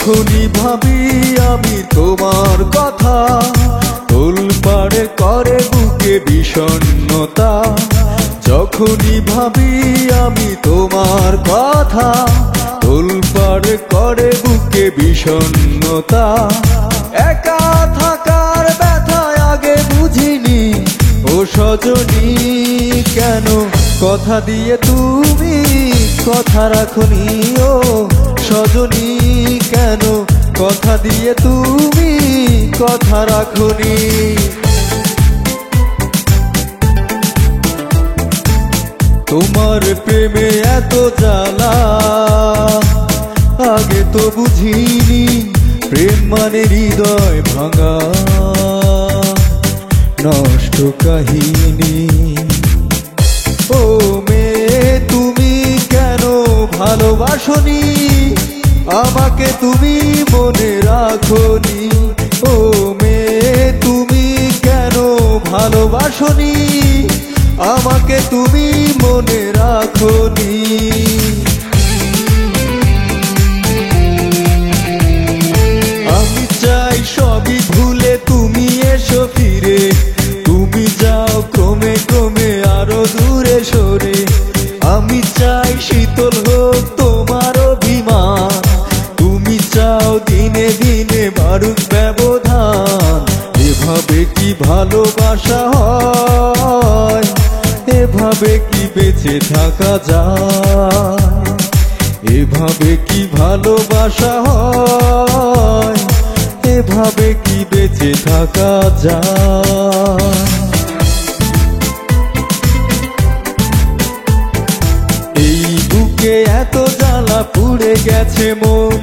যখনই ভাবি আমি তোমার কথা, তোলপাড় করে বুকে বিষণ্ণতা। যখনই ভাবি আমি তোমার কথা, তোলপাড় করে বুকে বিষণ্ণতা। একা থাকার ব্যথায় আগে বুঝিনি ও সজনী, কেন কথা দিয়ে তুমি কথা রাখনি ও সজনী, কেন কথা দিয়ে তুমি কথা রাখনি। তোমার প্রেমে এত জ্বালা আগে তো বুঝিনি, প্রেম মানে হৃদয় ভাঙা নষ্ট কাহিনী। ও মেয়ে তুমি কেন ভালোবাসনি, আমাকে তুমি মনে রাখনি। ও মেয়ে তুমি কেন ভালোবাসনি, আমাকে তুমি মনে রাখনি। আমি চাই সবই ভুলে তুমি এসো ফিরে, তুমি যাও ক্রমে ক্রমে আরো দূরে সরে। আমি চাই শীতল হোক তোমার অভিমান, তুমি চাও দিনে দিনে বাড়ুক ব্যবধান। এভাবে কি ভালোবাসা হয়, এভাবে কি বেঁচে থাকা যায়, এভাবে কি ভালোবাসা হয়, এভাবে কি বেঁচে থাকা যায়। এই বুকে এত জ্বালা পুড়ে গেছে মন,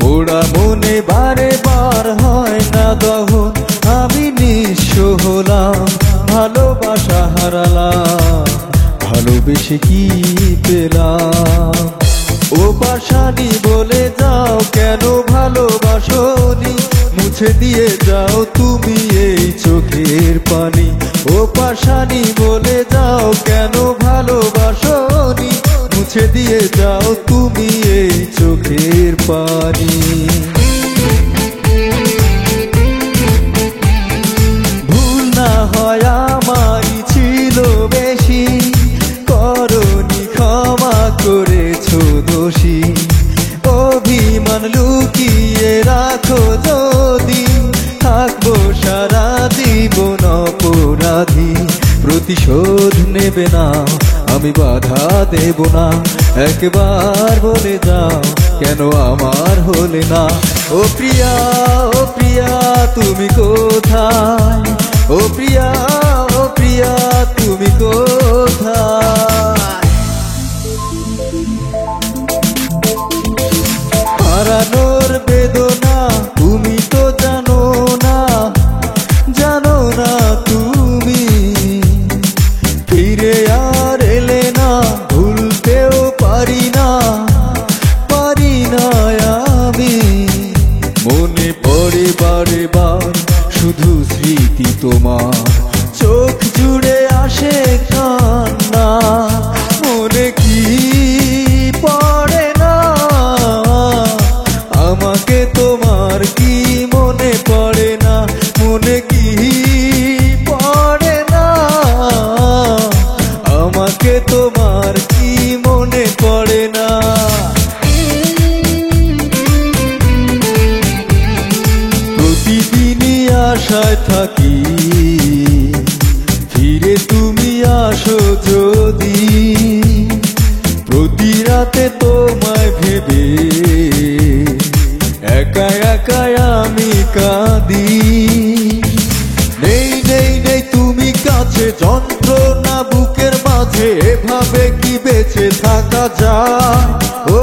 পোড়া মনে বারে বার হয় না দহন। আমি নিঃস্ব হলাম, ভালোবাসা হারালাম, ভালোবেসে কি পেলাম। ও পাশানি বলে যাও কেন ভালোবাসনি, মুছে দিয়ে যাও তুমি এই চোখের পানি। ও পাশানি বলে যাও কেন ভালোবাসনি, মুছে দিয়ে যাও তুমি এই চোখের পানি। ভুল না হয় আমারই ছিল বেশি, করনি ক্ষমা করেছো দোষী। অভিমান লুকিয়ে রাখো যদি, থাকবো সারা জীবন অপরাধী। প্রতিশোধ নেবে না, আমি বাধা দেব না, একবার বলে যাও কেন আমার হলে না। ও প্রিয়া, ও প্রিয়া তুমি কোথায়, ও প্রিয়া, ও প্রিয়া তুমি কোথায়। হারানোর বেদনা তুমি তো জানো না, জানো না তুমি। ফিরে আর এলে না, ভুলতেও পারি না, পারি না আমি। মনে পড়ে বারে বার শুধু স্মৃতি তোমার, চোখ জুড়ে আসে কান্না। মনে কি পড়ে না, আমাকে তোমার কি মনে পড়ে না, মনে কি পড়ে না, আমাকে তোমার কি মনে পড়ে না। প্রতিদিনই আশায় থাকি, ফিরে তুমি আসো যদি। প্রতি রাতে তোমায় ভেবে একা একা আমি কাঁদি। নেই নেই নেই তুমি কাছে, যন্ত্রণা বুকের মাঝে, এভাবে কি বেঁচে থাকা যায়। ও